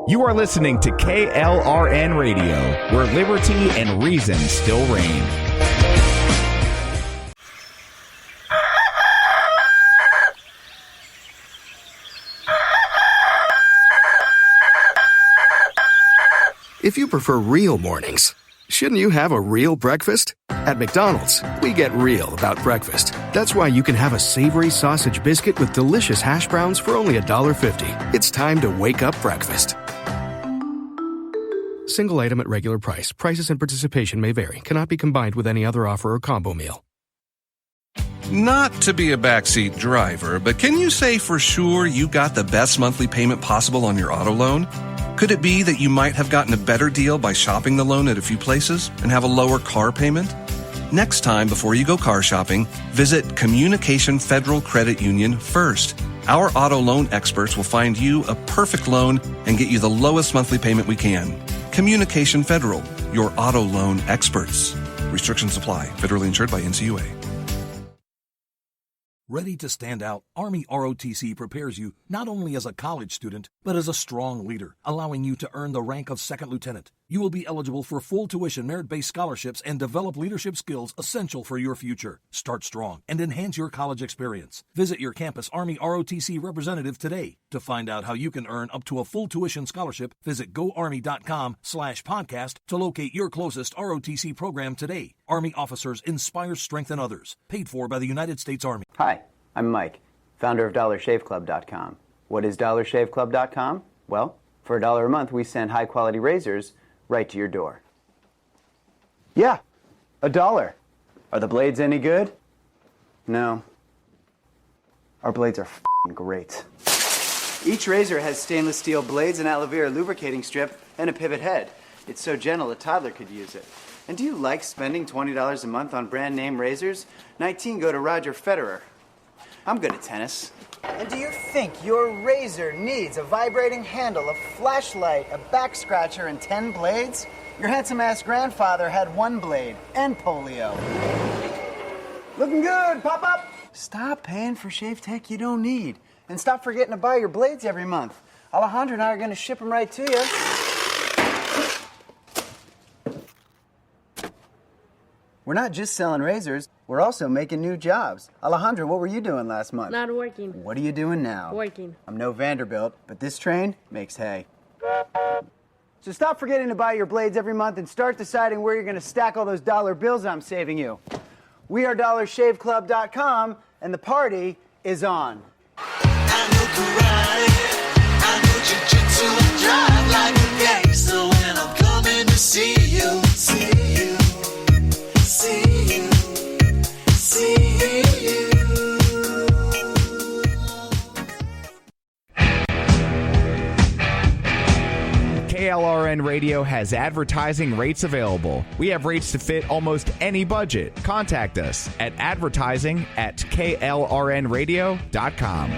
You are listening to KLRN Radio, where liberty and reason still reign. If you prefer real mornings, shouldn't you have a real breakfast? At McDonald's, we get real about breakfast. That's why you can have a savory sausage biscuit with delicious hash browns for only $1.50. It's time to wake up breakfast. Single item at regular price. Prices and participation may vary. Cannot be combined with any other offer or combo meal. Not to be a backseat driver, but can you say for sure you got the best monthly payment possible on your auto loan? Could it be that you might have gotten a better deal by shopping the loan at a few places and have a lower car payment? Next time, before you go car shopping, visit Communication Federal Credit Union first. Our auto loan experts will find you a perfect loan and get you the lowest monthly payment we can. Communication Federal, your auto loan experts. Restrictions apply. Federally insured by NCUA. Ready to stand out, Army ROTC prepares you not only as a college student, but as a strong leader, allowing you to earn the rank of second lieutenant. You will be eligible for full tuition merit-based scholarships and develop leadership skills essential for your future. Start strong and enhance your college experience. Visit your campus Army ROTC representative today. To find out how you can earn up to a full tuition scholarship, visit goarmy.com/podcast to locate your closest ROTC program today. Army officers inspire, strengthen others. Paid for by the United States Army. Hi, I'm Mike, founder of DollarShaveClub.com. What is DollarShaveClub.com? Well, for $1 a month, we send high-quality razors right to your door. Yeah, $1. Are the blades any good? No. Our blades are f***ing great. Each razor has stainless steel blades, an aloe vera lubricating strip, and a pivot head. It's so gentle a toddler could use it. And do you like spending $20 a month on brand name razors? 19 go to Roger Federer. I'm good at tennis. And do you think your razor needs a vibrating handle, a flashlight, a back scratcher, and 10 blades? Your handsome-ass grandfather had 1 blade and polio. Looking good, Pop-Up! Stop paying for shave tech you don't need. And stop forgetting to buy your blades every month. Alejandro and I are going to ship them right to you. We're not just selling razors, we're also making new jobs. Alejandro, what were you doing last month? Not working. What are you doing now? Working. I'm no Vanderbilt, but this train makes hay. So stop forgetting to buy your blades every month and start deciding where you're going to stack all those dollar bills I'm saving you. We are DollarShaveClub.com, and the party is on. I know karate, I know jiu-jitsu, and drive like a gangster when I'm coming to see you, see you. KLRN Radio has advertising rates available. We have rates to fit almost any budget. Contact us at advertising@klrnradio.com.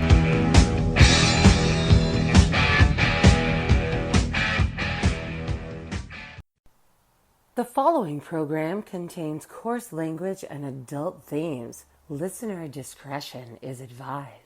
The following program contains coarse language and adult themes. Listener discretion is advised.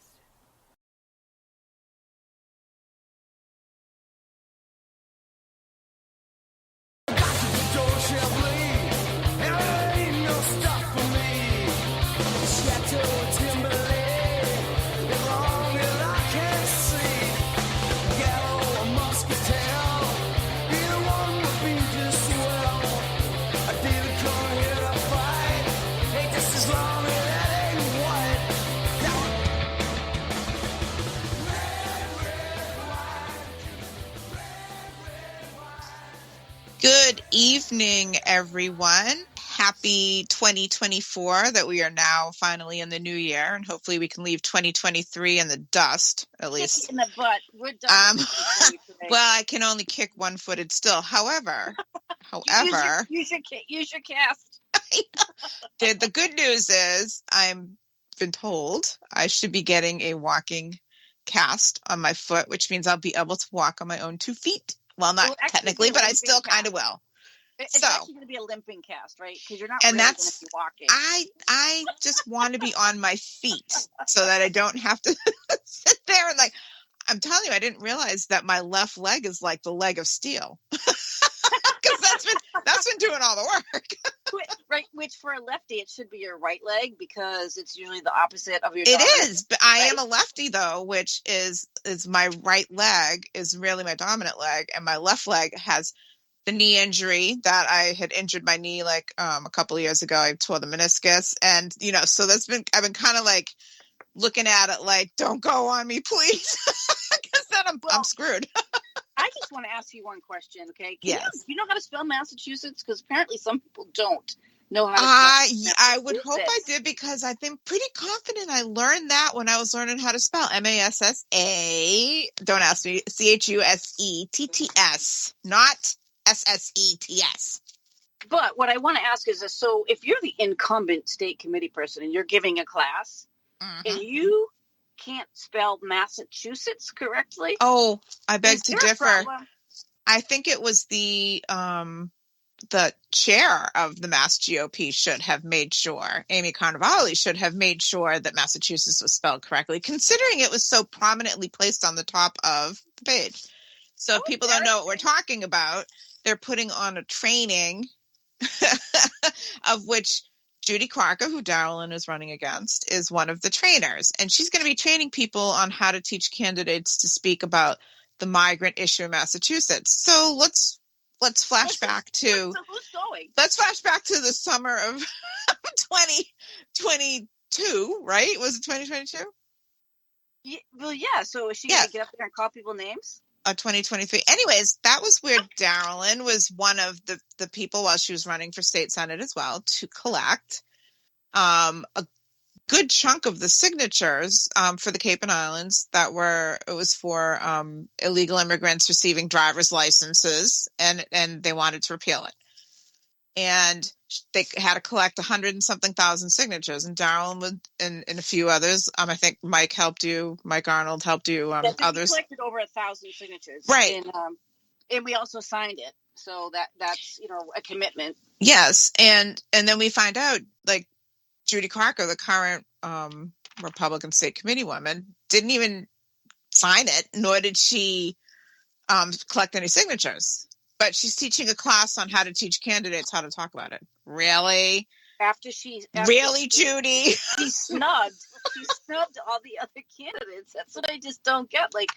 Good evening, everyone. Happy 2024 that we are now finally in the new year, and hopefully we can leave 2023 in the dust, at least. In the butt. We're done. Well, I can only kick one-footed still. However, use your cast. The good news is I've been told I should be getting a walking cast on my foot, which means I'll be able to walk on my own 2 feet. Well, not technically, but I still kind of will. It's actually going to be a limping cast, right? Because you're not and really that's going to be walking. I just want to be on my feet so that I don't have to sit there and I'm telling you, I didn't realize that my left leg is like the leg of steel. Because that's been doing all the work. Right, which for a lefty, it should be your right leg because it's usually the opposite of your. It is, but I am a lefty though, which is my right leg is really my dominant leg, and my left leg has the knee injury that I had injured my knee like a couple of years ago. I tore the meniscus, and so I've been kind of like looking at it like, don't go on me, please, because then I'm screwed. I just want to ask you one question, okay? Yes. You know how to spell Massachusetts? Because apparently some people don't know how to spell I would hope I did, because I've been pretty confident I learned that when I was learning how to spell M-A-S-S-A. Don't ask me. C-H-U-S-E-T-T-S, not S-S-E-T-S. But what I want to ask is this. So if you're the incumbent state committee person and you're giving a class and you can't spell Massachusetts correctly. Oh, I beg to differ. I think it was the chair of the Mass GOP should have made sure, Amy Carnevale should have made sure that Massachusetts was spelled correctly, considering it was so prominently placed on the top of the page. So if people don't know what we're talking about, they're putting on a training of which Judy Crocker, who Darylyn is running against, is one of the trainers. And she's going to be training people on how to teach candidates to speak about the migrant issue in Massachusetts. So let's flash back to the summer of 2022, right? Was it 2022? Yeah, well, yeah. So is she going to get up there and call people names? 2023. Anyways, that was where Darylyn was one of the people while she was running for state senate as well to collect a good chunk of the signatures for the Cape and Islands it was for illegal immigrants receiving driver's licenses, and they wanted to repeal it. And they had to collect 100 and something thousand signatures, and Darylyn and a few others. I think Mike Arnold helped you. Others collected over 1,000 signatures, right? And we also signed it, so that's a commitment. Yes, and then we find out like Judy Crocker, the current Republican state committee woman, didn't even sign it, nor did she collect any signatures. But she's teaching a class on how to teach candidates how to talk about it. Really? Judy? She snubbed all the other candidates. That's what I just don't get. Like,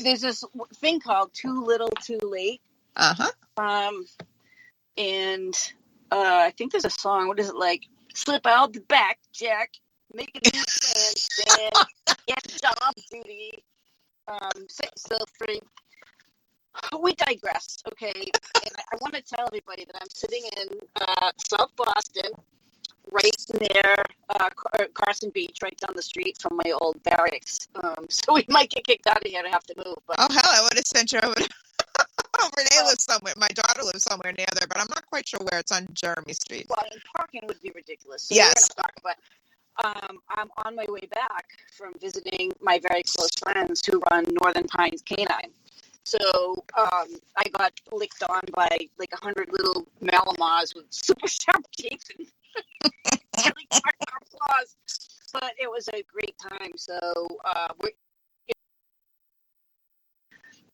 there's this thing called Too Little, Too Late. Uh-huh. And I think there's a song. What is it like? Slip out the back, Jack. Make a new plan. Get a job, Judy. Set yourself free. We digress, okay? And I want to tell everybody that I'm sitting in South Boston, right near Carson Beach, right down the street from my old barracks. So we might get kicked out of here and have to move. But oh, hell, I would have sent you over Renee lives somewhere. My daughter lives somewhere near there, but I'm not quite sure where. It's on Jeremy Street. Well, parking would be ridiculous. So yes. We're going to talk about I'm on my way back from visiting my very close friends who run Northern Pines Canine. So I got licked on by like 100 little Malamars with super sharp teeth and really our claws. But it was a great time. So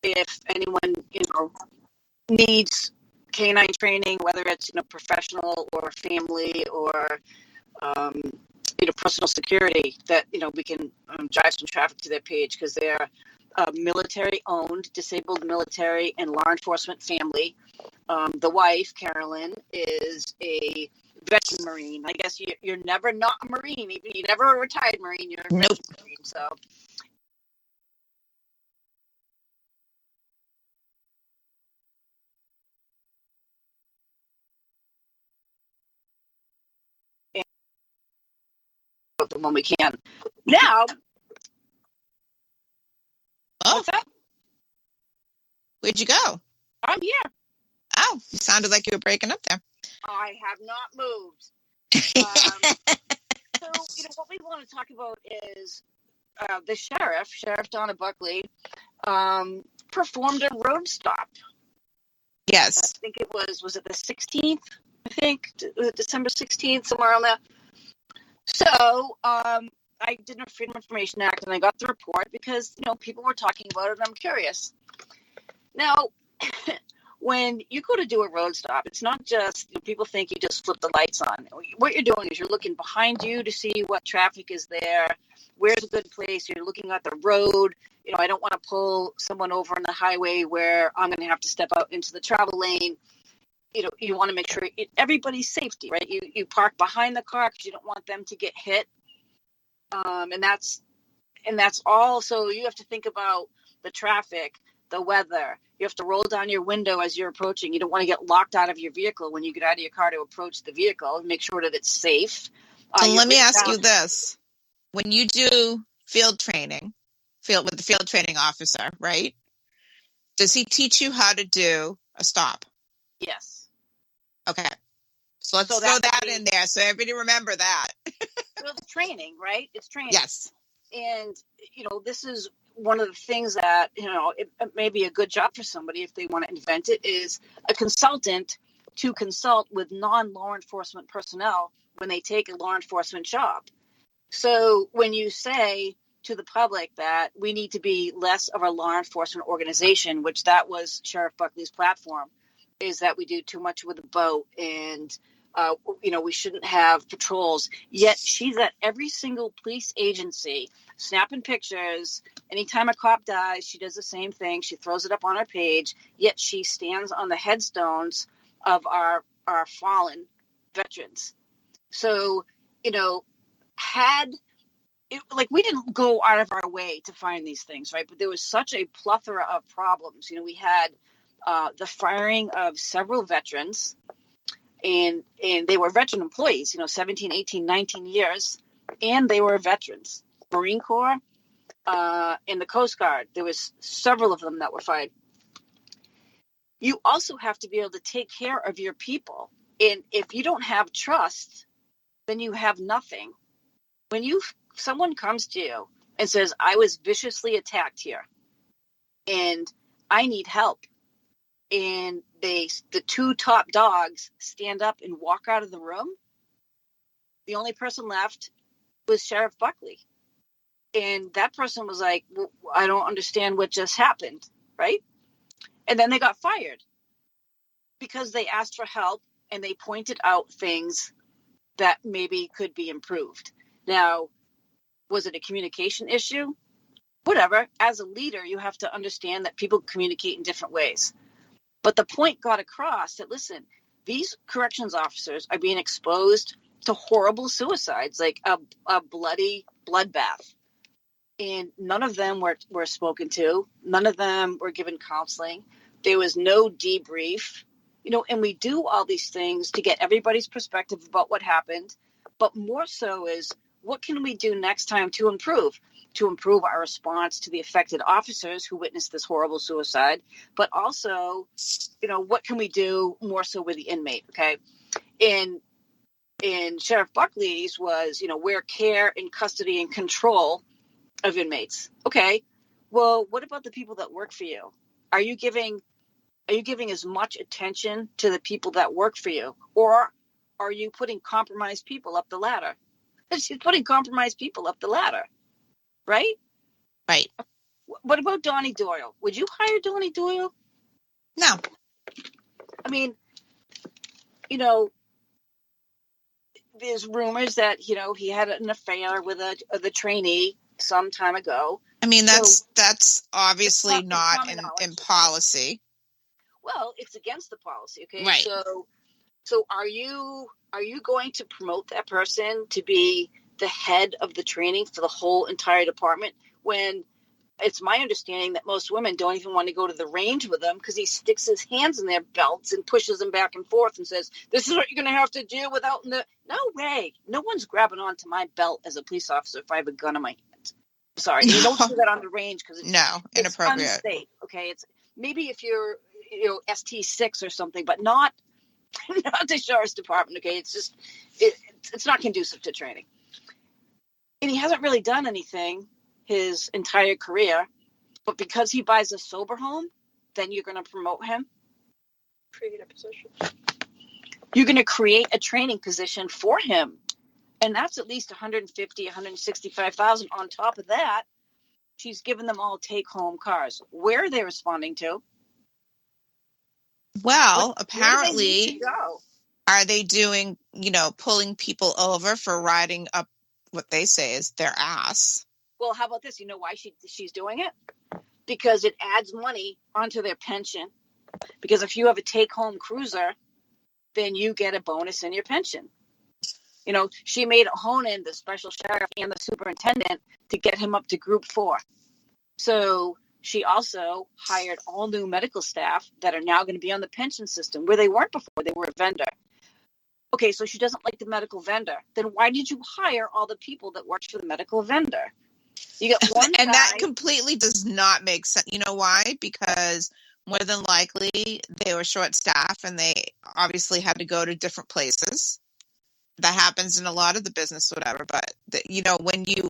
if anyone needs canine training, whether it's professional or family or personal security, that we can drive some traffic to their page, because they're military-owned, disabled military and law enforcement family. The wife, Carolyn, is a veteran Marine. I guess you're never not a Marine. You're never a retired Marine. You're a veteran Marine. So. When we can. Now. Oh. What's that? Where'd you go? I'm here. Oh, you sounded like you were breaking up there. I have not moved. So, what we want to talk about is the Sheriff Donna Buckley, performed a road stop. Yes. I think it was it the 16th? I think December 16th, somewhere on there. So, I I did a Freedom of Information Act, and I got the report because, you know, people were talking about it, and I'm curious. Now, when you go to do a road stop, it's not just, you know, people think you just flip the lights on. What you're doing is you're looking behind you to see what traffic is there, where's a good place, you're looking at the road. You know, I don't want to pull someone over on the highway where I'm going to have to step out into the travel lane. You know, you want to make sure everybody's safety, right? You park behind the car because you don't want them to get hit. And that's all. So you have to think about the traffic, the weather. You have to roll down your window as you're approaching. You don't want to get locked out of your vehicle when you get out of your car to approach the vehicle. Make sure that it's safe. So let me ask you this. When you do field training, with the field training officer, right? Does he teach you how to do a stop? Yes. Okay. So let's throw that in there so everybody remember that. Well, it's training, right? It's training. Yes. And, you know, this is one of the things that, you know, it may be a good job for somebody if they want to invent it, is a consultant to consult with non-law enforcement personnel when they take a law enforcement job. So when you say to the public that we need to be less of a law enforcement organization, which that was Sheriff Buckley's platform, is that we do too much with a boat and, you know, we shouldn't have patrols. Yet she's at every single police agency snapping pictures. Anytime a cop dies, she does the same thing. She throws it up on her page. Yet she stands on the headstones of our fallen veterans. So, you know, we didn't go out of our way to find these things, right? But there was such a plethora of problems. You know, we had the firing of several veterans, and they were veteran employees, you know, 17, 18, 19 years, and they were veterans. Marine Corps and the Coast Guard, there was several of them that were fired. You also have to be able to take care of your people. And if you don't have trust, then you have nothing. When someone comes to you and says, I was viciously attacked here and I need help, and the two top dogs stand up and walk out of the room, the only person left was Sheriff Buckley. And that person was like, well, I don't understand what just happened, right? And then they got fired because they asked for help and they pointed out things that maybe could be improved. Now, was it a communication issue? Whatever. As a leader, you have to understand that people communicate in different ways. But the point got across that, listen, these corrections officers are being exposed to horrible suicides, like a bloody bloodbath. And none of them were spoken to. None of them were given counseling. There was no debrief. You know, and we do all these things to get everybody's perspective about what happened. But more so is, what can we do next time to improve our response to the affected officers who witnessed this horrible suicide, but also, you know, what can we do more so with the inmate? Okay. In Sheriff Buckley's was, you know, where care and custody and control of inmates. Okay. Well, what about the people that work for you? Are you giving as much attention to the people that work for you, or are you putting compromised people up the ladder? She's putting compromised people up the ladder, right? Right. What about Donnie Doyle? Would you hire Donnie Doyle? No. I mean, you know, there's rumors that, you know, he had an affair with the trainee some time ago. I mean, that's obviously not in policy. Well, it's against the policy, okay? Right. So are you going to promote that person to be the head of the training for the whole entire department, when it's my understanding that most women don't even want to go to the range with him because he sticks his hands in their belts and pushes them back and forth and says, this is what you're going to have to do without no way. No one's grabbing onto my belt as a police officer if I have a gun in my hand. Sorry. You don't do that on the range because it's inappropriate. It's unsafe. Okay. It's maybe if you're, you know, ST6 or something, but not the sheriff's department. Okay. It's just, it's not conducive to training. And he hasn't really done anything his entire career, but because he buys a sober home, then you're going to promote him. Create a position. You're going to create a training position for him. And that's at least 150, 165,000. On top of that, she's given them all take-home cars. Where are they responding to? Well, Where do they need to apparently, go? are they doing, pulling people over for riding up what they say is their ass? Well, how about this? You know why she's doing it? Because it adds money onto their pension. Because if you have a take-home cruiser, then you get a bonus in your pension. She made Honan the special sheriff and the superintendent to get him up to Group 4. So she also hired all new medical staff that are now going to be on the pension system where they weren't before. They were a vendor. Okay, so she doesn't like the medical vendor. Then why did you hire all the people that worked for the medical vendor? You got one And guy. that completely does not make sense. You know why? Because more than likely they were short-staffed and they obviously had to go to different places. That happens in a lot of the business, whatever. But when you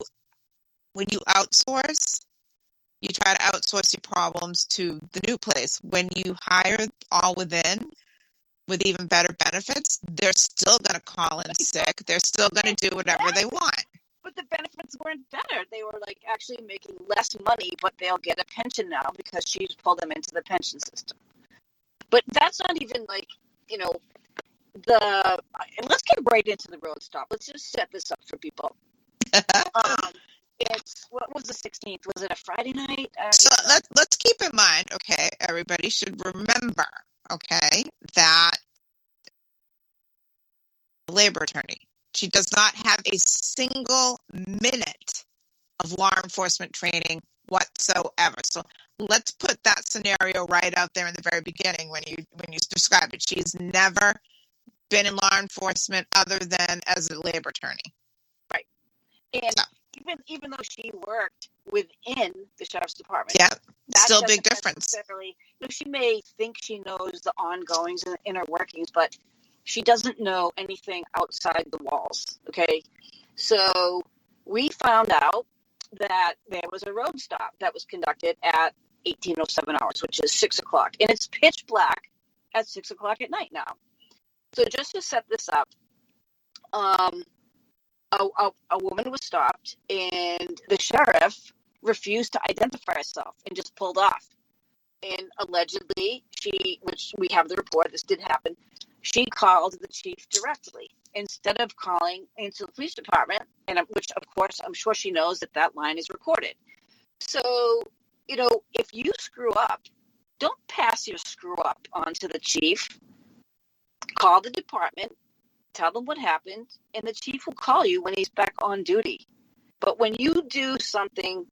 outsource, you try to outsource your problems to the new place. When you hire all within, with even better benefits, they're still going to call in sick. They're still going to do whatever they want. But the benefits weren't better. They were actually making less money, but they'll get a pension now because she's pulled them into the pension system. But that's not even and let's get right into the road stop. Let's just set this up for people. What was the 16th? Was it a Friday night? So let's keep in mind, okay, everybody should remember, okay, that labor attorney, she does not have a single minute of law enforcement training whatsoever. So let's put that scenario right out there in the very beginning when you describe it. She's never been in law enforcement other than as a labor attorney. Right. And even though she worked within the sheriff's department, yeah, still a big difference. She may think she knows the ongoings and the inner workings, but she doesn't know anything outside the walls. Okay, so we found out that there was a road stop that was conducted at 18:07 hours, which is 6 o'clock, and it's pitch black at 6 o'clock at night now. So just to set this up, a woman was stopped, and the sheriff refused to identify herself and just pulled off. And allegedly, which we have the report, this did happen, she called the chief directly instead of calling into the police department, and which, of course, I'm sure she knows that line is recorded. So, if you screw up, don't pass your screw up on to the chief. Call the department, tell them what happened, and the chief will call you when he's back on duty. But when you do something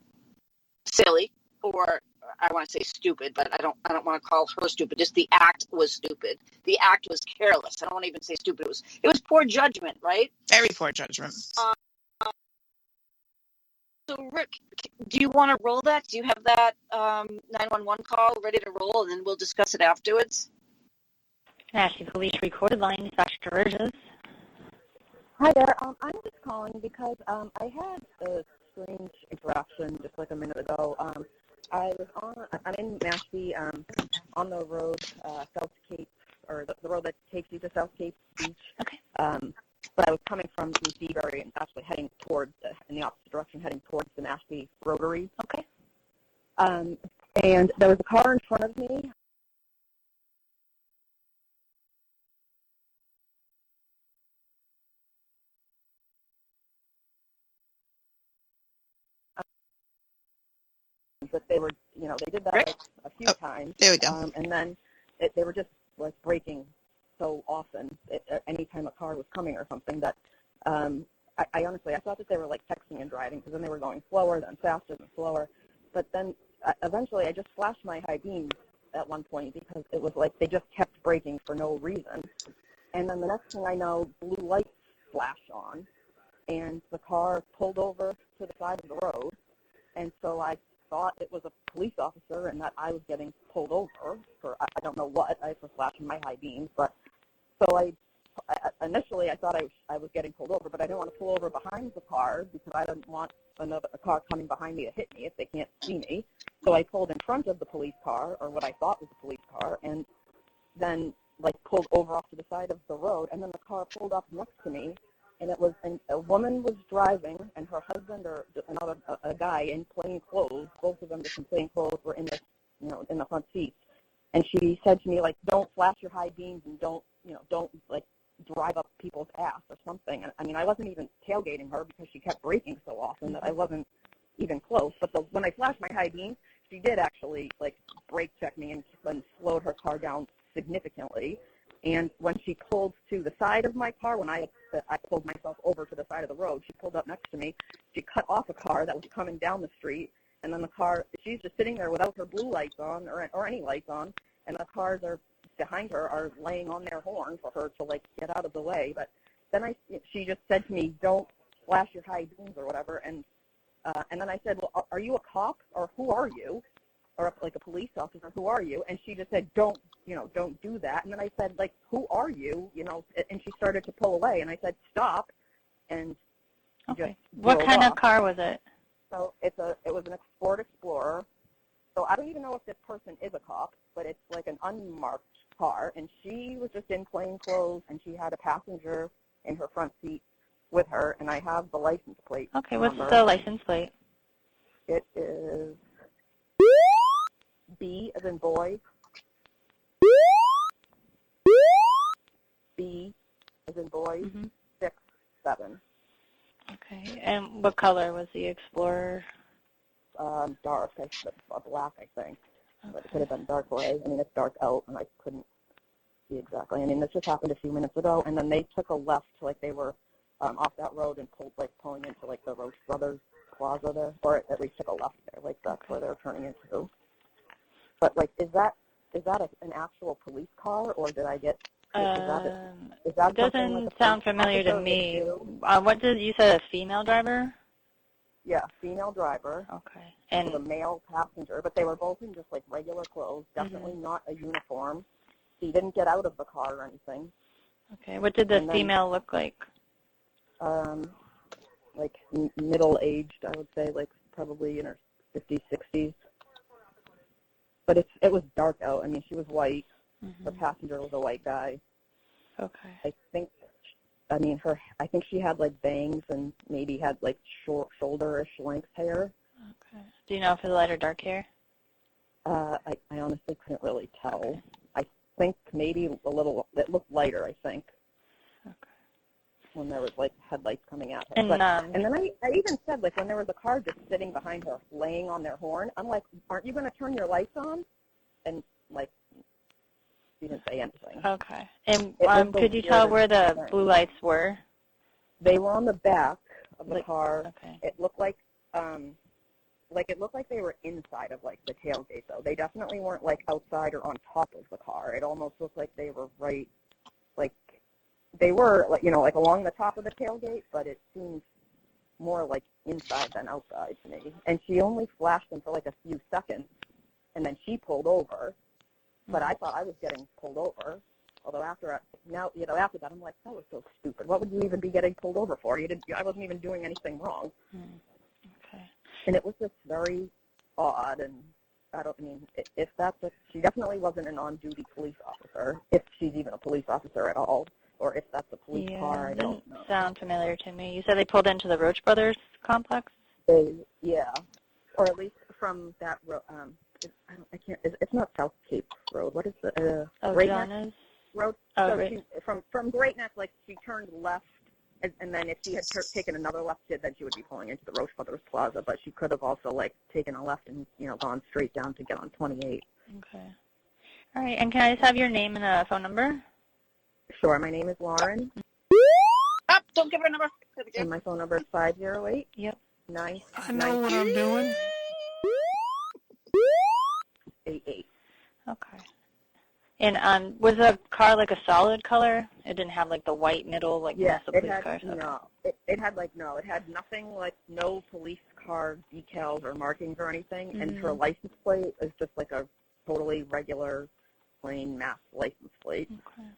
silly, or I want to say stupid, but I don't want to call her stupid. Just the act was stupid. The act was careless. I don't want to even say stupid. It was poor judgment, right? Very poor judgment. So, Rick, do you want to roll that? Do you have that 911 call ready to roll, and then we'll discuss it afterwards? National Police recorded line, Dr. Burgess. Hi there. I'm just calling because I had a strange interaction just like a minute ago. I'm in Mashpee on the road South Cape, or the road that takes you to South Cape Beach. Okay. But I was coming from the Seabury and actually heading towards, in the opposite direction, heading towards the Mashpee Rotary. Okay. And there was a car in front of me. But they were, they did that a few times. There we go. And then they were just like braking so often, anytime a car was coming or something, that I honestly, I thought that they were like texting and driving, because then they were going slower, then faster, then slower. But then eventually I just flashed my high beams at one point, because it was like they just kept braking for no reason. And then the next thing I know, blue lights flash on, and the car pulled over to the side of the road. And so I thought it was a police officer and that I was getting pulled over for I don't know what. I was flashing my high beams, but so initially I thought I was getting pulled over, but I didn't want to pull over behind the car because I didn't want a car coming behind me to hit me if they can't see me. So I pulled in front of the police car, or what I thought was a police car, and then pulled over off to the side of the road, and then the car pulled up next to me, and a woman was driving, and her husband or a guy in plain clothes, both of them just in plain clothes, were in in the front seat. And she said to me, like, don't flash your high beams and don't like drive up people's ass or something. And I mean, I wasn't even tailgating her because she kept braking so often that I wasn't even close. But when I flashed my high beams, she did actually like brake check me and slowed her car down significantly. And when she pulled to the side of my car, when I pulled myself over to the side of the road, she pulled up next to me. She cut off a car that was coming down the street, and then the car, she's just sitting there without her blue lights on or any lights on, and the cars are behind her are laying on their horn for her to like get out of the way. But then she just said to me, "Don't flash your high beams or whatever." And then I said, "Well, are you a cop or who are you?" Or like a police officer, who are you? And she just said, don't do that. And then I said, like, who are you? And she started to pull away. And I said, stop. And okay. What kind of car was it? So it was an Ford Explorer. So I don't even know if this person is a cop, but it's like an unmarked car. And she was just in plain clothes, and she had a passenger in her front seat with her. And I have the license plate. Okay, what's the license plate? It is B as in boy, B as in boy, 6-7. Okay, and what color was the Explorer? Dark, black, I think. Okay. But it could have been dark gray. I mean, it's dark out, and I couldn't see exactly. I mean, this just happened a few minutes ago, and then they took a left, like they were off that road and pulling into like the Roche Brothers Plaza there, or at least took a left there, like that's where they're turning into. But like, is that an actual police car, or did I get? Is that it doesn't like sound familiar to me. What did you say? A female driver? Yeah, female driver. Okay. And a male passenger, but they were both in just like regular clothes. Definitely not a uniform. She didn't get out of the car or anything. Okay. What did the female look like? Like middle-aged, I would say, like probably in her 50s, 60s. But it was dark out. I mean, she was white. The passenger was a white guy. Okay. I think she had like bangs and maybe had like short shoulder-ish length hair. Okay. Do you know if it was light or dark hair? I honestly couldn't really tell. Okay. I think maybe a little. It looked lighter, I think. Okay. When there was like headlights coming at her. And then I even said, like, when there was a car just sitting behind her, laying on their horn, I'm like, aren't you going to turn your lights on? And like, she didn't say anything. Okay. And could you tell where the blue lights were? They were on the back of the car. Okay. It looked like they were inside of like the tailgate though. They definitely weren't like outside or on top of the car. It almost looked like they were right, like they were like like along the top of the tailgate, but it seemed more like inside than outside to me. And she only flashed them for like a few seconds, and then she pulled over. But I thought I was getting pulled over. Although after that, I'm like, that was so stupid. What would you even be getting pulled over for? I wasn't even doing anything wrong. Okay. And it was just very odd. And she definitely wasn't an on-duty police officer, if she's even a police officer at all, or if that's a police car. I don't know. Sound familiar to me. You said they pulled into the Roche Brothers complex? Yeah, or at least from that road. It's not South Cape Road. What is the Great Neck Road? Oh, so right. From Great Neck, like she turned left, and then if she had taken another left, then she would be pulling into the Roche Brothers Plaza. But she could have also like taken a left and gone straight down to get on 28. Okay. All right. And can I just have your name and a phone number? Sure. My name is Lauren. Don't give her a number. And my phone number is 508. Yep. 9. I know what I'm doing. 88. Okay. And was the car like a solid color? It didn't have like the white middle like most of police cars? No. It had it had nothing, like no police car decals or markings or anything, and her license plate is just like a totally regular, plain mass license plate. Okay.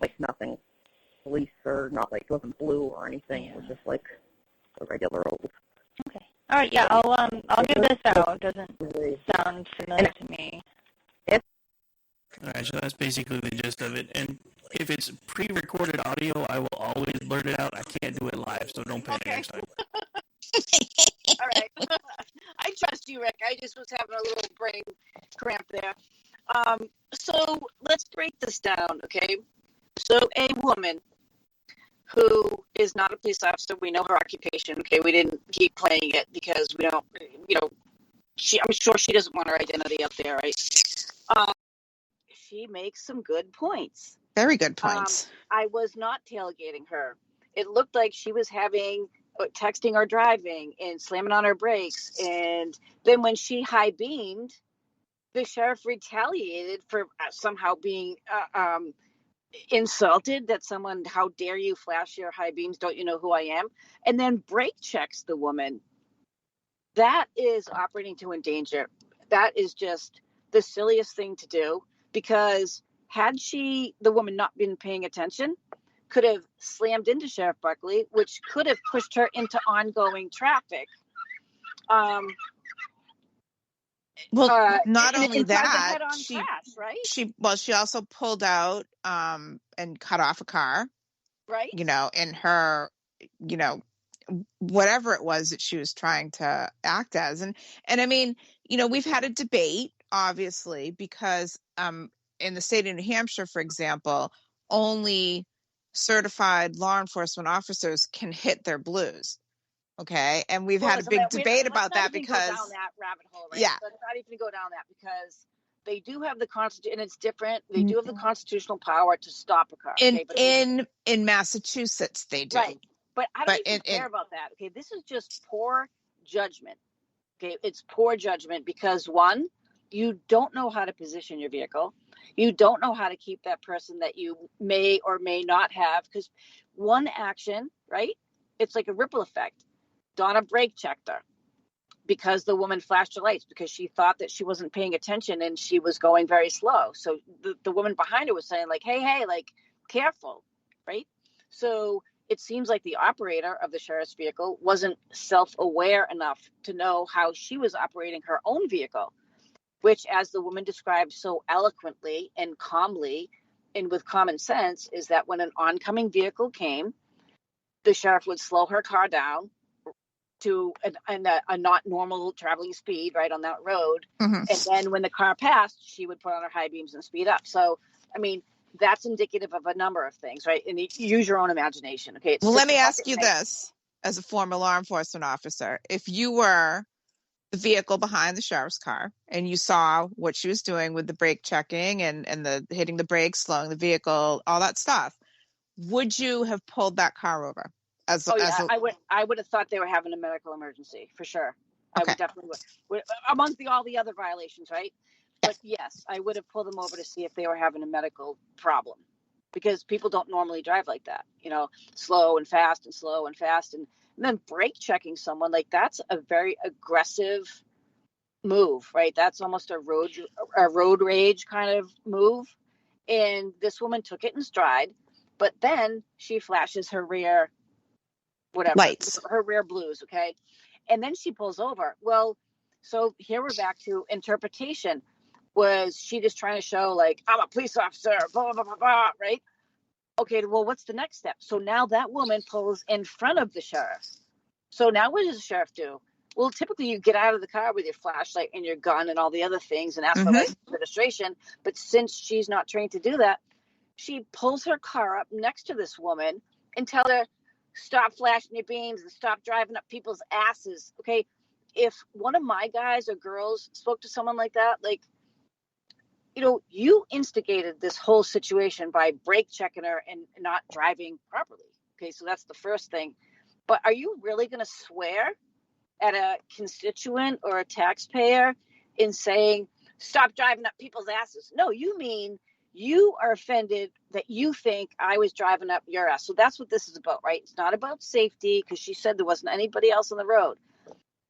Like nothing police or not like it wasn't blue or anything. Yeah. It was just like a regular old. Okay. All right. Yeah. I'll give this out. It doesn't sound familiar to me. All right, so that's basically the gist of it. And if it's pre-recorded audio, I will always blurt it out. I can't do it live, so don't panic next time. All right. I trust you, Rick. I just was having a little brain cramp there. So let's break this down, okay? So a woman who is not a police officer, we know her occupation, okay? We didn't keep playing it because we don't, I'm sure she doesn't want her identity up there, right? She makes some good points. Very good points. I was not tailgating her. It looked like she was texting or driving and slamming on her brakes. And then when she high beamed, the sheriff retaliated for somehow being insulted that someone, how dare you flash your high beams? Don't you know who I am? And then brake checks the woman. That is operating to endanger. That is just the silliest thing to do, because had the woman not been paying attention, could have slammed into Sheriff Buckley, which could have pushed her into ongoing traffic. Not only that, crash, right? She also pulled out and cut off a car, right? In her, whatever it was that she was trying to act as, and I mean, we've had a debate, obviously, because in the state of New Hampshire, for example, only certified law enforcement officers can hit their blues. Okay. And we've had a big debate about that because go down that rabbit hole, right? Yeah. Let's not even go down that, because they do have the Constitution, and it's different. They do have the constitutional power to stop a car. In Massachusetts, they do. Right. But I don't even care about that. Okay. This is just poor judgment. Okay. It's poor judgment because, one, you don't know how to position your vehicle. You don't know how to keep that person that you may or may not have, because one action, right? It's like a ripple effect. Donna brake checked her because the woman flashed her lights because she thought that she wasn't paying attention and she was going very slow. So the woman behind her was saying like, hey, like, careful, right? So it seems like the operator of the sheriff's vehicle wasn't self-aware enough to know how she was operating her own vehicle, which, as the woman described so eloquently and calmly and with common sense, is that when an oncoming vehicle came, the sheriff would slow her car down to a not normal traveling speed right on that road. Mm-hmm. And then when the car passed, she would put on her high beams and speed up. So, I mean, that's indicative of a number of things, right? And use your own imagination. Okay. Well, let me ask you this as a former law enforcement officer. If you were the vehicle behind the sheriff's car and you saw what she was doing with the brake checking and the hitting the brakes, slowing the vehicle, all that stuff, would you have pulled that car over? I would have thought they were having a medical emergency for sure. Okay. I would definitely would. Among all the other violations, right? But yes, I would have pulled them over to see if they were having a medical problem, because people don't normally drive like that, slow and fast and slow and fast. And then brake checking someone, like, that's a very aggressive move, right? That's almost a road rage kind of move. And this woman took it in stride, but then she flashes her rear lights, her rear blues. Okay. And then she pulls over. Well, so here we're back to interpretation. Was she just trying to show like, I'm a police officer, blah, blah, blah, blah, right? Okay. Well, what's the next step? So now that woman pulls in front of the sheriff. So now what does the sheriff do? Well, typically you get out of the car with your flashlight and your gun and all the other things and ask for license registration. But since she's not trained to do that, she pulls her car up next to this woman and tells her, stop flashing your beams and stop driving up people's asses. Okay. If one of my guys or girls spoke to someone like that, like, you instigated this whole situation by brake checking her and not driving properly. Okay. So that's the first thing. But are you really going to swear at a constituent or a taxpayer in saying, stop driving up people's asses? No, you mean you are offended that you think I was driving up your ass. So that's what this is about, right? It's not about safety, because she said there wasn't anybody else on the road.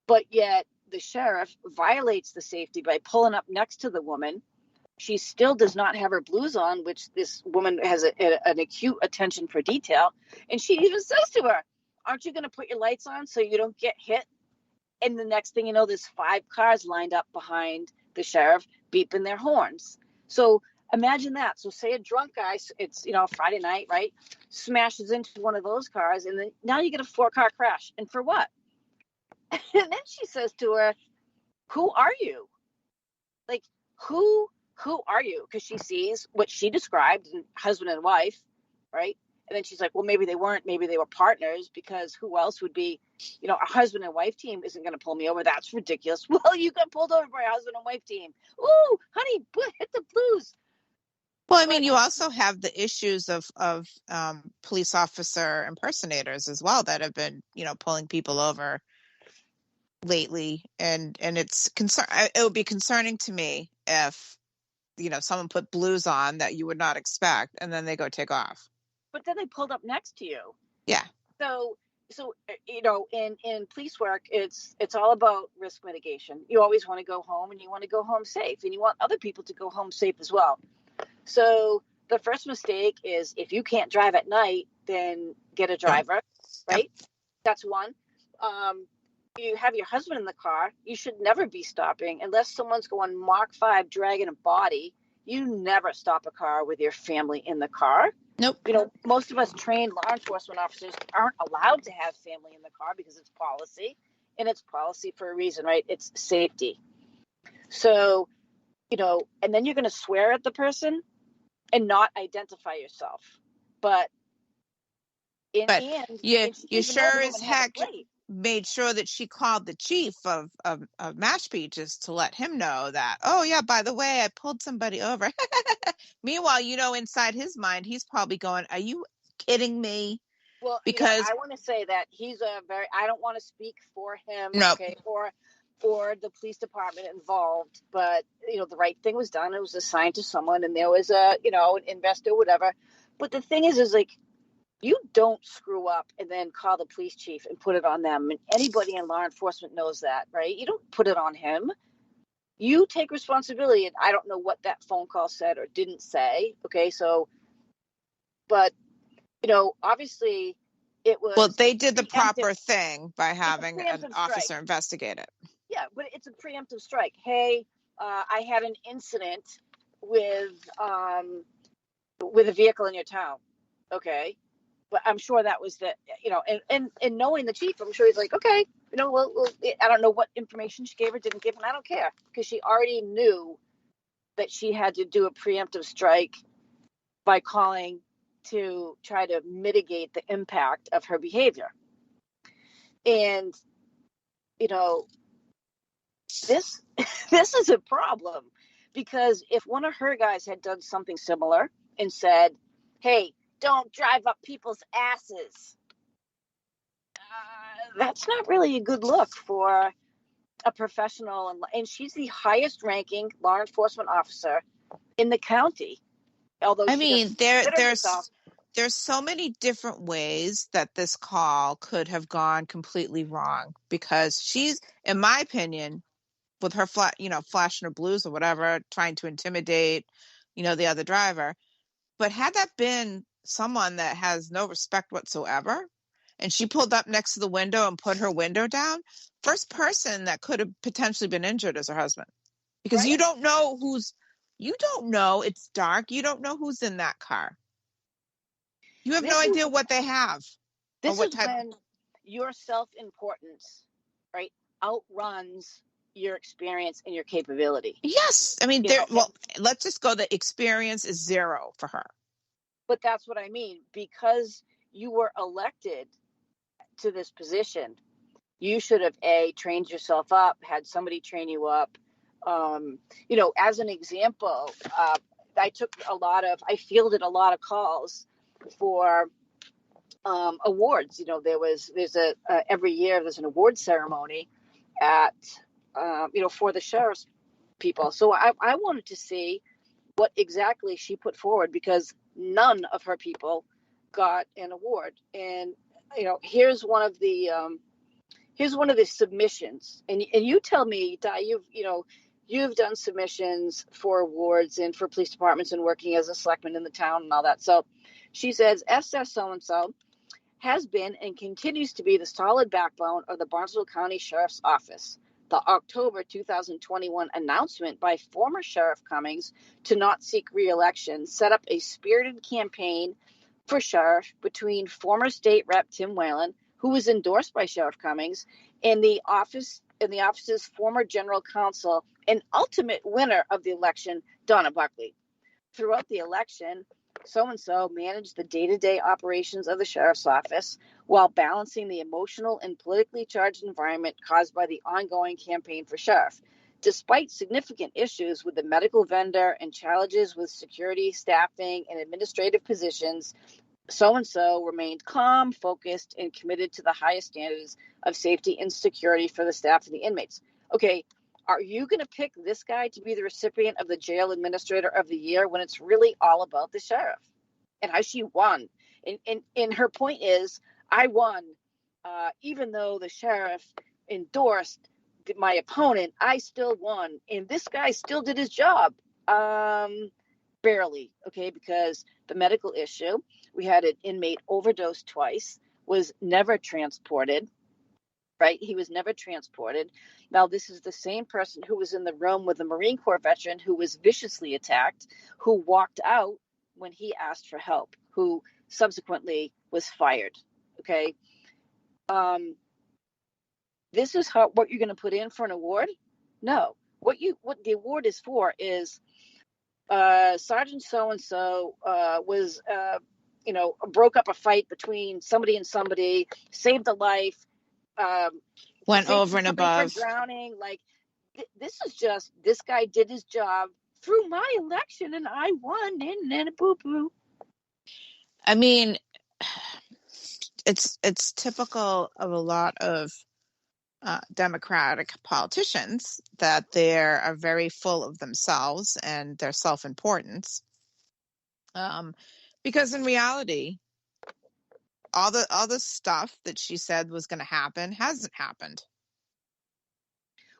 But yet the sheriff violates the safety by pulling up next to the woman. She still does not have her blues on, which this woman has an acute attention for detail. And she even says to her, aren't you going to put your lights on so you don't get hit? And the next thing you know, there's 5 cars lined up behind the sheriff beeping their horns. So Imagine that. So say a drunk guy, it's, Friday night, right? Smashes into one of those cars, and then now you get a 4-car crash. And for what? And then she says to her, who are you? Like, who are you? Because she sees what she described, husband and wife, right? And then she's like, well, maybe they weren't. Maybe they were partners, because who else would be, a husband and wife team isn't going to pull me over. That's ridiculous. Well, you got pulled over by a husband and wife team. Ooh, honey, hit the blues. Well, I mean, you also have the issues of police officer impersonators as well that have been, pulling people over lately, and it's it would be concerning to me if, someone put blues on that you would not expect, and then they go take off. But then they pulled up next to you. Yeah. So in police work, it's all about risk mitigation. You always want to go home, and you want to go home safe, and you want other people to go home safe as well. So the first mistake is, if you can't drive at night, then get a driver, right? Yep. That's one. You have your husband in the car. You should never be stopping unless someone's going Mach 5 dragging a body. You never stop a car with your family in the car. Nope. Most of us trained law enforcement officers aren't allowed to have family in the car because it's policy, and it's policy for a reason, right? It's safety. So, and then you're going to swear at the person and not identify yourself. But in the end, you sure as heck made sure that she called the chief of Mashpeaches to let him know that, oh yeah, by the way, I pulled somebody over. Meanwhile, inside his mind, he's probably going, are you kidding me? Well, because I want to say that he's I don't want to speak for him, nope. Okay, or the police department involved, but the right thing was done. It was assigned to someone, and there was an investor, whatever. But the thing is like, you don't screw up and then call the police chief and put it on them. And anybody in law enforcement knows that, right? You don't put it on him. You take responsibility. And I don't know what that phone call said or didn't say. Okay, so, but obviously it was. Well, they did the proper thing by having an officer investigate it. Yeah, but it's a preemptive strike. Hey, I had an incident with a vehicle in your town. Okay, but I'm sure that was and knowing the chief, I'm sure he's like, okay, well, I don't know what information she gave or didn't give, and I don't care, because she already knew that she had to do a preemptive strike by calling to try to mitigate the impact of her behavior. And this is a problem, because if one of her guys had done something similar and said, hey, don't drive up people's asses, that's not really a good look for a professional. And she's the highest ranking law enforcement officer in the county. Although there's so many different ways that this call could have gone completely wrong, because she's, in my opinion, with her flashing her blues or whatever, trying to intimidate, the other driver. But had that been someone that has no respect whatsoever, and she pulled up next to the window and put her window down, first person that could have potentially been injured is her husband. Because right. You don't know, it's dark. You don't know who's in that car. You have no idea what they have. This is when your self-importance, right, outruns your experience and your capability. Yes. I mean, let's just go, the experience is zero for her. But that's what I mean. Because you were elected to this position, you should have, trained yourself up, had somebody train you up. As an example, I fielded a lot of calls for awards. Every year there's an award ceremony at, for the sheriff's people. So I wanted to see what exactly she put forward, because none of her people got an award. And, here's one of the submissions, and you tell me, Di, you've done submissions for awards and for police departments and working as a selectman in the town and all that. So she says, SS so-and-so has been and continues to be the solid backbone of the Barnstable County Sheriff's Office. the October 2021 announcement by former Sheriff Cummings to not seek re-election set up a spirited campaign for sheriff between former state rep Tim Whalen, who was endorsed by Sheriff Cummings, and the office's former general counsel and ultimate winner of the election, Donna Buckley. Throughout the election, so-and-so managed the day-to-day operations of the sheriff's office while balancing the emotional and politically charged environment caused by the ongoing campaign for sheriff. Despite significant issues with the medical vendor and challenges with security, staffing, and administrative positions, so-and-so remained calm, focused, and committed to the highest standards of safety and security for the staff and the inmates. Okay, are you going to pick this guy to be the recipient of the Jail Administrator of the Year when it's really all about the sheriff and how she won? And her point is, I won, even though the sheriff endorsed my opponent, I still won. And this guy still did his job. Barely, okay, because the medical issue, we had an inmate overdose twice, was never transported, right? He was never transported. Now, this is the same person who was in the room with a Marine Corps veteran who was viciously attacked, who walked out when he asked for help, who subsequently was fired, okay? This is what you're going to put in for an award? No. What the award is for is Sergeant so-and-so was, broke up a fight between somebody and somebody, saved a life, went over and above. Drowning. Like, this is just, this guy did his job through my election and I won, and a boo-boo. I mean, it's typical of a lot of Democratic politicians that they are very full of themselves and their self-importance. Because in reality, all the stuff that she said was going to happen hasn't happened.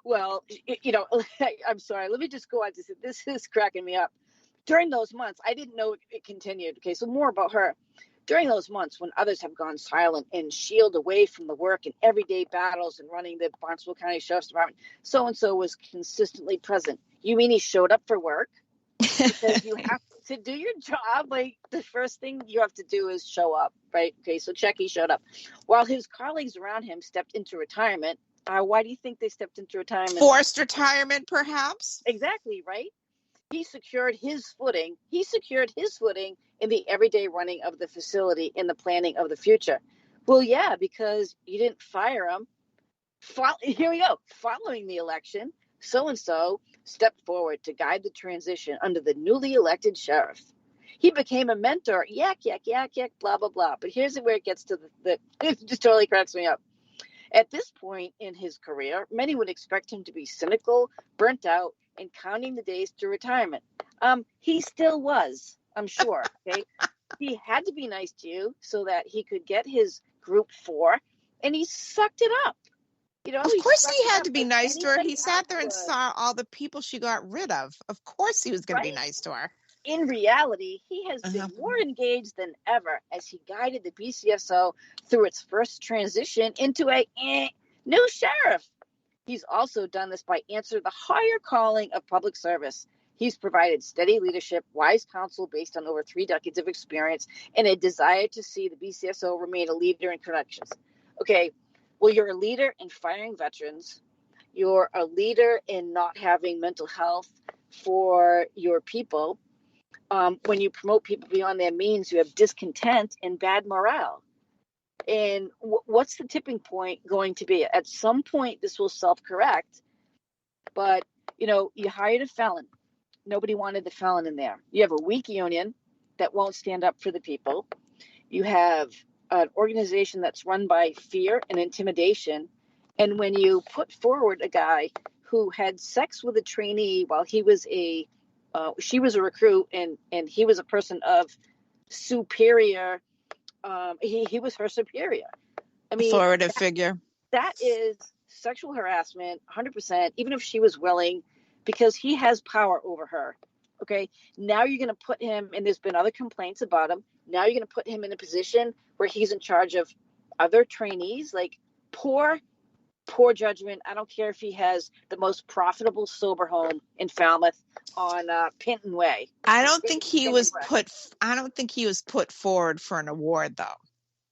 Well, I'm sorry. Let me just go on to say, this is cracking me up. During those months, I didn't know it continued. Okay, so more about her. During those months when others have gone silent and shielded away from the work and everyday battles and running the Barnstable County Sheriff's Department, so-and-so was consistently present. You mean he showed up for work? Because you have to do your job. Like, the first thing you have to do is show up, right? Okay, so check, he showed up. While his colleagues around him stepped into retirement, why do you think they stepped into retirement? Forced retirement, perhaps? Exactly, right? He secured his footing in the everyday running of the facility in the planning of the future. Well, yeah, because you didn't fire him. Here we go. Following the election, so-and-so stepped forward to guide the transition under the newly elected sheriff. He became a mentor, yak, blah, blah, blah. But here's where it gets to it just totally cracks me up. At this point in his career, many would expect him to be cynical, burnt out, and counting the days to retirement. He still was, I'm sure. Okay, he had to be nice to you so that he could get his group 4, and he sucked it up. Of course he had to be nice to her. He sat there and saw all the people she got rid of. Of course he was going to be nice to her. In reality, he has been more engaged than ever as he guided the BCSO through its first transition into a new sheriff. He's also done this by answering the higher calling of public service. He's provided steady leadership, wise counsel based on over 3 decades of experience, and a desire to see the BCSO remain a leader in corrections. Okay, well, you're a leader in firing veterans. You're a leader in not having mental health for your people. When you promote people beyond their means, you have discontent and bad morale. And what's the tipping point going to be? At some point, this will self-correct. But, you hired a felon. Nobody wanted the felon in there. You have a weak union that won't stand up for the people. You have an organization that's run by fear and intimidation. And when you put forward a guy who had sex with a trainee while she was a recruit and he was a person of superior, he was her superior. I mean, authoritative figure. That is sexual harassment, 100%, even if she was willing, because he has power over her. Okay, now you're going to put him, and there's been other complaints about him. Now you're going to put him in a position where he's in charge of other trainees. Like, poor poor judgment. I don't care if he has the most profitable sober home in Falmouth on Pinton Way. I don't think he was put forward for an award, though.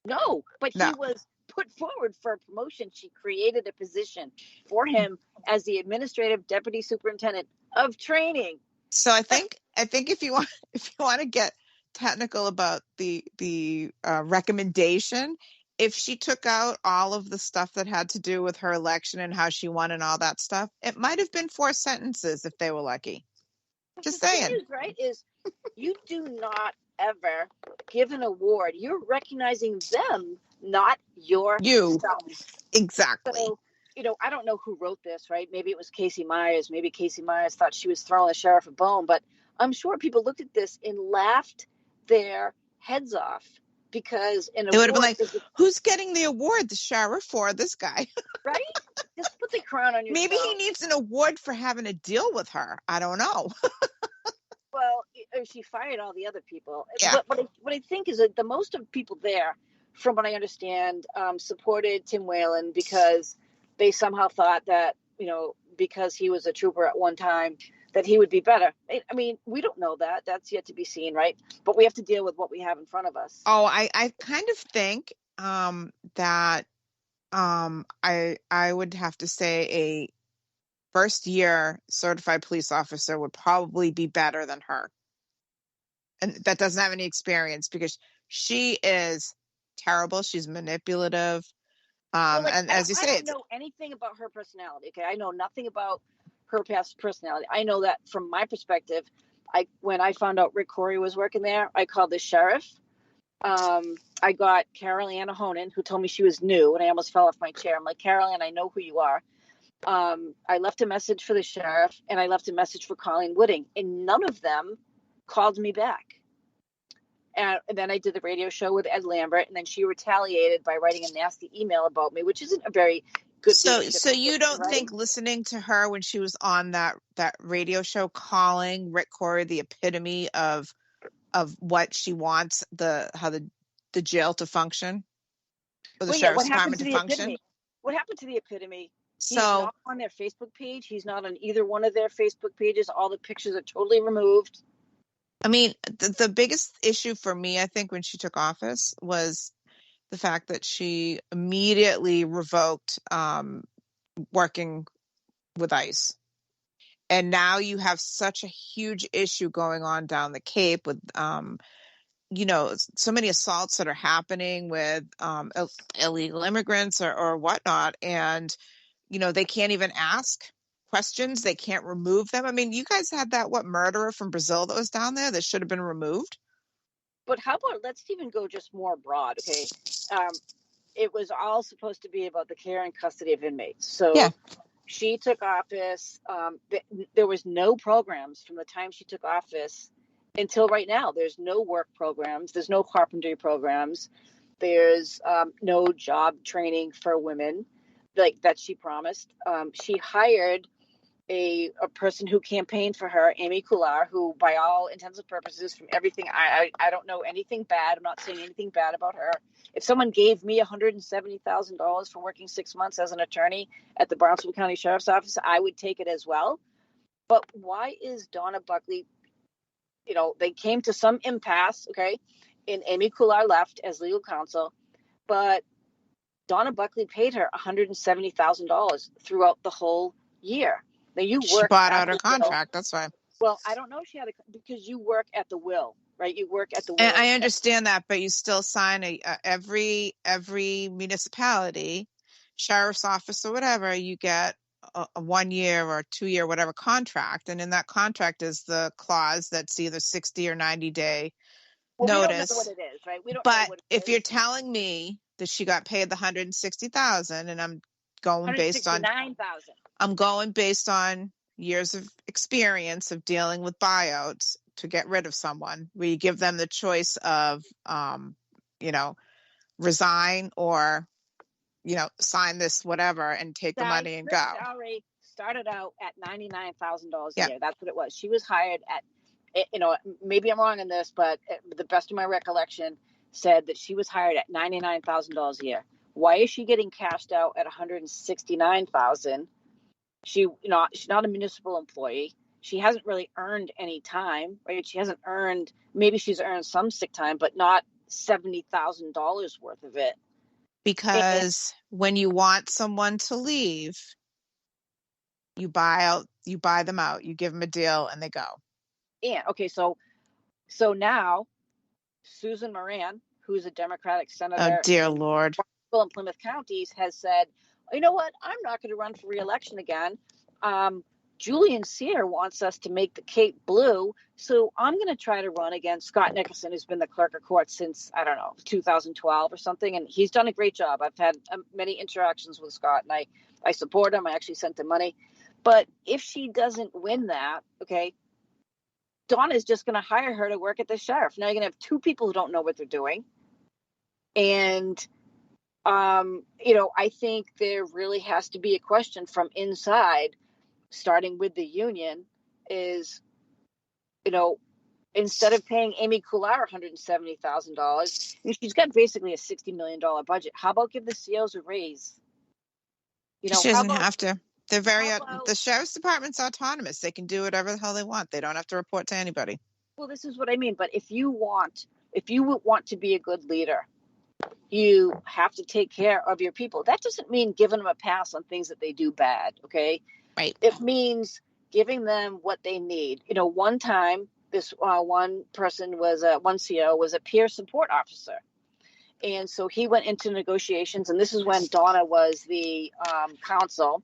No, but No. he was put forward for a promotion. She created a position for him as the administrative deputy superintendent of training. So I think if you want to get technical about the recommendation, if she took out all of the stuff that had to do with her election and how she won and all that stuff, it might have been 4 sentences if they were lucky. Just The thing saying. is, right, is you do not ever give an award. You're recognizing them, not yourself. Exactly. So, I don't know who wrote this, right? Maybe it was Casey Myers. Maybe Casey Myers thought she was throwing the sheriff a bone, but I'm sure people looked at this and laughed their heads off because It would have been like, who's getting the award? The sheriff or this guy? Right? Just put the crown on yourself. Maybe he needs an award for having to deal with her. I don't know. Well, she fired all the other people. Yeah. But what I think is that the most of people there, from what I understand, supported Tim Whalen because they somehow thought that, because he was a trooper at one time, that he would be better. I mean, we don't know that. That's yet to be seen, right? But we have to deal with what we have in front of us. Oh, I kind of think that I would have to say a first year certified police officer would probably be better than her. And that doesn't have any experience because she is terrible. She's manipulative. And as you say, I don't know anything about her personality. Okay. I know nothing about her past personality. I know that from my perspective, when I found out Rick Corey was working there, I called the sheriff. I got Carol Ann Ahonen, who told me she was new, and I almost fell off my chair. I'm like, Carol Ann, I know who you are. I left a message for the sheriff, and I left a message for Colleen Wooding, and none of them called me back. And then I did the radio show with Ed Lambert, and then she retaliated by writing a nasty email about me, which isn't a very good. So you don't think listening to her when she was on that radio show, calling Rick Corey the epitome of what she wants how the jail to function, or the sheriff's department to function? Epitome? What happened to the epitome? He's So not on their Facebook page. He's not on either one of their Facebook pages. All the pictures are totally removed. I mean, the biggest issue for me, I think, when she took office was the fact that she immediately revoked working with ICE. And now you have such a huge issue going on down the Cape with, so many assaults that are happening with illegal immigrants or whatnot. And, they can't even ask questions. They can't remove them. I mean, you guys had that murderer from Brazil that was down there that should have been removed. But how about, let's even go just more broad, okay? It was all supposed to be about the care and custody of inmates. So yeah. She took office. There was no programs from the time she took office until right now. There's no work programs. There's no carpentry programs. There's no job training for women like that she promised. She hired a person who campaigned for her, Amy Kular, who by all intents and purposes, from everything, I don't know anything bad. I'm not saying anything bad about her. If someone gave me $170,000 for working 6 months as an attorney at the Barnstable County Sheriff's Office, I would take it as well. But why is Donna Buckley, they came to some impasse, okay, and Amy Kular left as legal counsel, but Donna Buckley paid her $170,000 throughout the whole year. Now she bought out her contract. That's why. Well, I don't know if she had because you work at the will, right? You work at the will. And I understand that, but you still sign every municipality, sheriff's office or whatever, you get a 1 year or 2 year, whatever contract. And in that contract is the clause that's either 60 or 90 day notice. We don't know what it is, right? We don't know what it is. You're telling me that she got paid the $160,000 and I'm going based on $169,000. I'm going based on years of experience of dealing with buyouts to get rid of someone, where you give them the choice of, resign or, sign this whatever and take the money and go. Salary started out at $99,000 a year. That's what it was. She was hired at, maybe I'm wrong in this, but the best of my recollection said that she was hired at $99,000 a year. Why is she getting cashed out at $169,000? She's not a municipal employee. She hasn't really earned any time, right? She hasn't earned, maybe she's earned some sick time, but not $70,000 worth of it. Because when you want someone to leave, you buy them out, you give them a deal, and they go. Yeah. Okay. So now Susan Moran, who's a Democratic senator, Oh dear Lord, in Plymouth counties, has said, you know what? I'm not going to run for re-election again. Julian Sear wants us to make the Cape blue, so I'm going to try to run against Scott Nicholson, who's been the clerk of court since, I don't know, 2012 or something, and he's done a great job. I've had many interactions with Scott, and I support him. I actually sent him money. But if she doesn't win that, okay, Donna's just going to hire her to work at the sheriff. Now you're going to have two people who don't know what they're doing. And, I think there really has to be a question from inside, starting with the union, is, instead of paying Amy Kular $170,000, she's got basically a $60 million budget. How about give the COs a raise? She doesn't have to. They're the sheriff's department's autonomous. They can do whatever the hell they want. They don't have to report to anybody. Well, this is what I mean. But if you want to be a good leader, you have to take care of your people. That doesn't mean giving them a pass on things that they do bad. Okay. Right. It means giving them what they need. One time this one person one CO was a peer support officer. And so he went into negotiations, and this is when Donna was the counsel.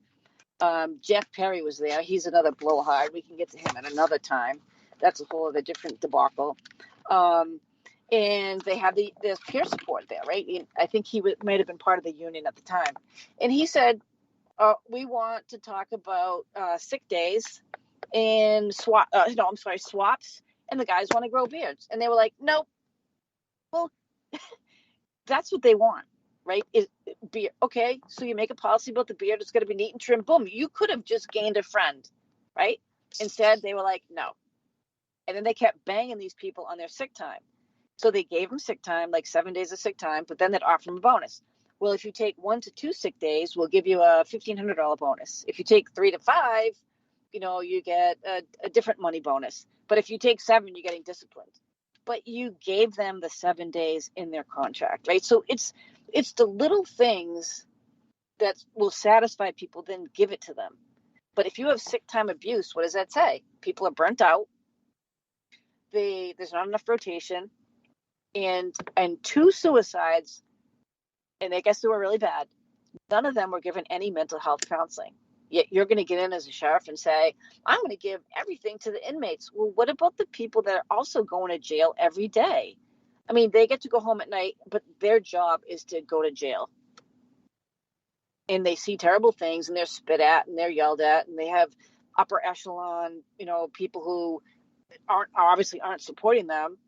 Jeff Perry was there. He's another blowhard. We can get to him at another time. That's a whole other different debacle. And they had the peer support there, right? I think he might have been part of the union at the time. And he said, we want to talk about sick days and swaps, and the guys want to grow beards. And they were like, nope. Well, that's what they want, right? Beard. Okay, so you make a policy about the beard. It's going to be neat and trim. Boom. You could have just gained a friend, right? Instead, they were like, no. And then they kept banging these people on their sick time. So they gave them sick time, like 7 days of sick time, but then they'd offer them a bonus. Well, if you take 1 to 2 sick days, we'll give you a $1,500 bonus. If you take 3 to 5, you get a different money bonus. But if you take 7, you're getting disciplined. But you gave them the 7 days in their contract, right? So it's the little things that will satisfy people, then give it to them. But if you have sick time abuse, what does that say? People are burnt out. There's not enough rotation. And 2 suicides, and I guess they were really bad. None of them were given any mental health counseling. Yet you're going to get in as a sheriff and say, I'm going to give everything to the inmates. Well, what about the people that are also going to jail every day? I mean, they get to go home at night, but their job is to go to jail. And they see terrible things, and they're spit at, and they're yelled at, and they have upper echelon, people who obviously aren't supporting them.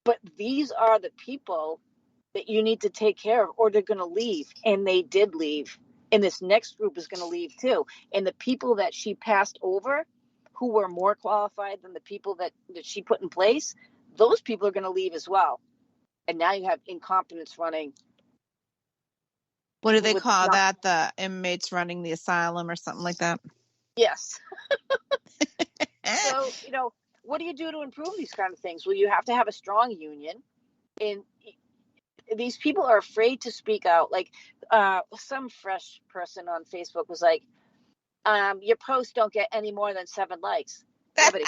But these are the people that you need to take care of, or they're going to leave. And they did leave. And this next group is going to leave too. And the people that she passed over, who were more qualified than the people that she put in place, those people are going to leave as well. And now you have incompetence running. What do they call that? The inmates running the asylum or something like that? Yes. So, what do you do to improve these kind of things? Well, you have to have a strong union. And these people are afraid to speak out. Like some fresh person on Facebook was like, your posts don't get any more than 7 likes. Yeah, but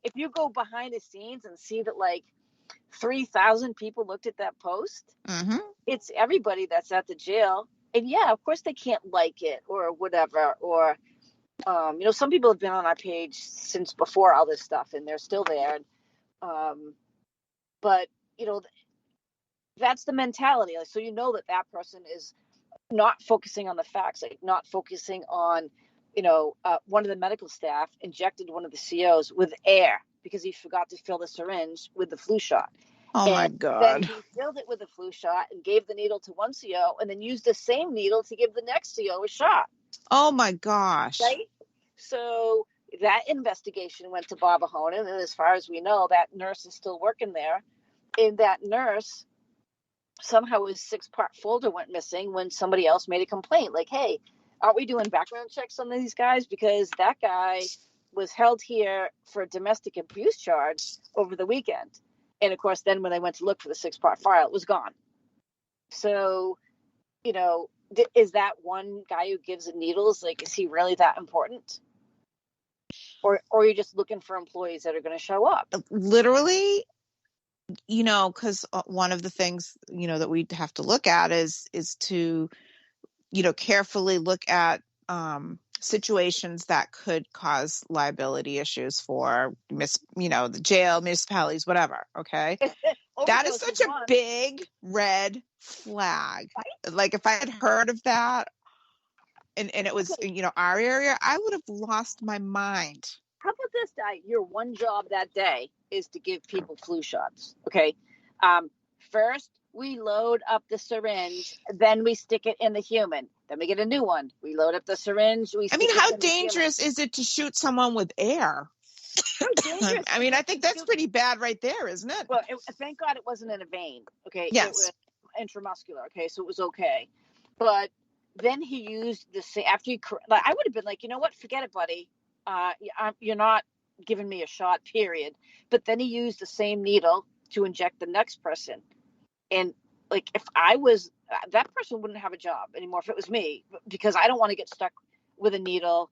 if you go behind the scenes and see that like 3,000 people looked at that post, it's everybody that's at the jail. And yeah, of course they can't like it or whatever. Or, some people have been on our page since before all this stuff and they're still there. But, that's the mentality. So that person is not focusing on the facts, like not focusing on, one of the medical staff injected one of the COs with air because he forgot to fill the syringe with the flu shot. Oh, my God. Then he filled it with the flu shot and gave the needle to one CO and then used the same needle to give the next CO a shot. Oh, my gosh. Right? So that investigation went to Bob Ahonen, and as far as we know, that nurse is still working there. And that nurse somehow his 6-part folder went missing when somebody else made a complaint. Like, hey, aren't we doing background checks on these guys? Because that guy was held here for a domestic abuse charge over the weekend. And of course, then when they went to look for the 6-part file, it was gone. So, you know, is that one guy who gives the needles, like, is he really that important? Or you're just looking for employees that are going to show up? Literally, you know, because one of the things, you know, that we have to look at is to, you know, carefully look at situations that could cause liability issues for the jail, municipalities, whatever. Okay. That is such a big red flag. Right? Like, if I had heard of that and it was, you know, our area, I would have lost my mind. How about this, Di? Your one job that day is to give people flu shots. Okay. First, we load up the syringe, then we stick it in the human. Then we get a new one. We load up the syringe. How dangerous is it to shoot someone with air? I mean, I think that's pretty bad right there, isn't it? Well, thank God it wasn't in a vein. Okay. Yes. It was intramuscular. Okay. So it was okay. But then he used the same, after he, I would have been like, you know what? Forget it, buddy. You're not giving me a shot, period. But then he used the same needle to inject the next person. And like, if I was, that person wouldn't have a job anymore if it was me, because I don't want to get stuck with a needle.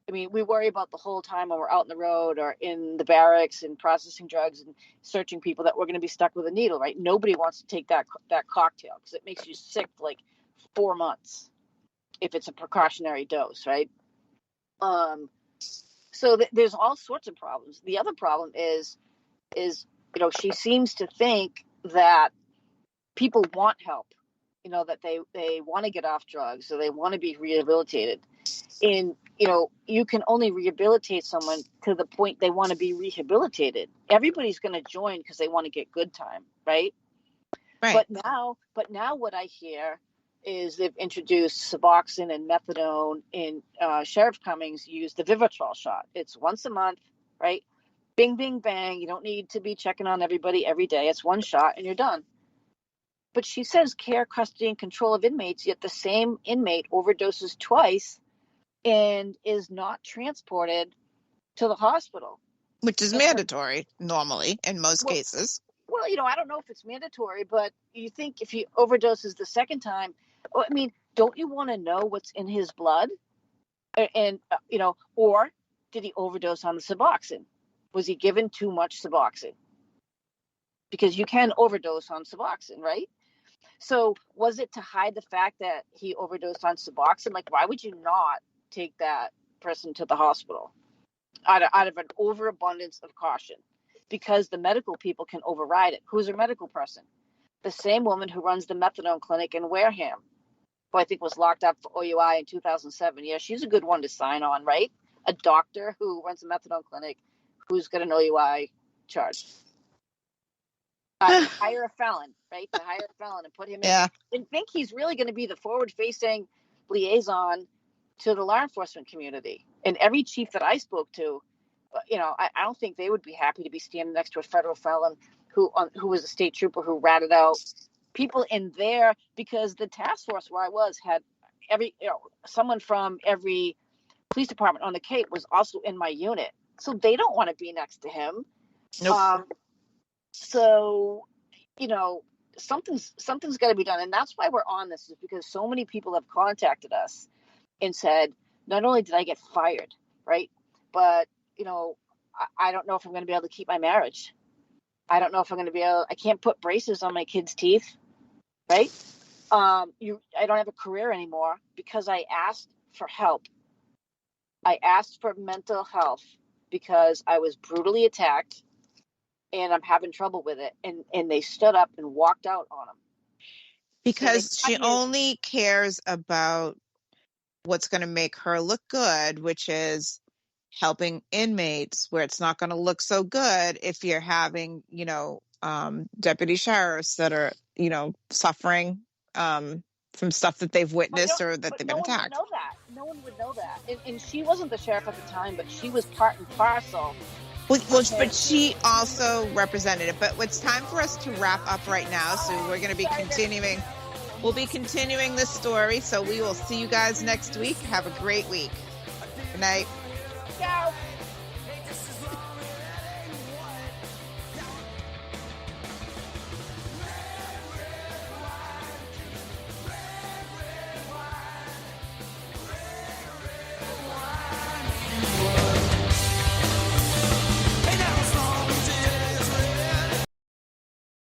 I mean, we worry about the whole time when we're out on the road or in the barracks and processing drugs and searching people that we're going to be stuck with a needle, right? Nobody wants to take that cocktail because it makes you sick for like 4 months if it's a precautionary dose, right? So there's all sorts of problems. The other problem is, you know, she seems to think that people want help, you know, that they want to get off drugs, or they want to be rehabilitated. And, you know, you can only rehabilitate someone to the point they want to be rehabilitated. Everybody's going to join because they want to get good time, right? Right. But now what I hear is they've introduced Suboxone and methadone, and Sheriff Cummings used the Vivitrol shot. It's once a month, right? Bing, bing, bang. You don't need to be checking on everybody every day. It's one shot and you're done. But she says care, custody, and control of inmates, yet the same inmate overdoses twice and is not transported to the hospital. Which is mandatory normally in most cases. Well, you know, I don't know if it's mandatory, but you think if he overdoses the second time, I mean, don't you want to know what's in his blood? And you know, or did he overdose on the Suboxone? Was he given too much Suboxone? Because you can overdose on Suboxone, right? So was it to hide the fact that he overdosed on Suboxone? Like, why would you not take that person to the hospital out of an overabundance of caution? Because the medical people can override it. Who's a medical person? The same woman who runs the methadone clinic in Wareham, who I think was locked up for OUI in 2007. Yeah, she's a good one to sign on, right? A doctor who runs a methadone clinic who's got an OUI charge. Hire a felon, right? To hire a felon and put him in. And think he's really going to be the forward-facing liaison to the law enforcement community. And every chief that I spoke to, you know, I don't think they would be happy to be standing next to a federal felon who was a state trooper who ratted out people in there, because the task force where I was had someone from every police department on the Cape was also in my unit. So they don't want to be next to him. Nope. So, you know, something's got to be done. And that's why we're on this, is because so many people have contacted us and said, not only did I get fired, right, but, you know, I don't know if I'm going to be able to keep my marriage. I don't know if I'm going to be able, I can't put braces on my kids' teeth, right? I don't have a career anymore because I asked for help. I asked for mental health because I was brutally attacked and I'm having trouble with it. And they stood up and walked out on him. Because she only cares about what's going to make her look good, which is helping inmates, where it's not going to look so good if you're having, you know, deputy sheriffs that are, you know, suffering from stuff that they've witnessed or that they've been attacked. No one would know that. And she wasn't the sheriff at the time, but she was part and parcel Well, but she also represented it. But it's time for us to wrap up right now. So we're going to be continuing. We'll be continuing this story. So we will see you guys next week. Have a great week. Good night. Ciao.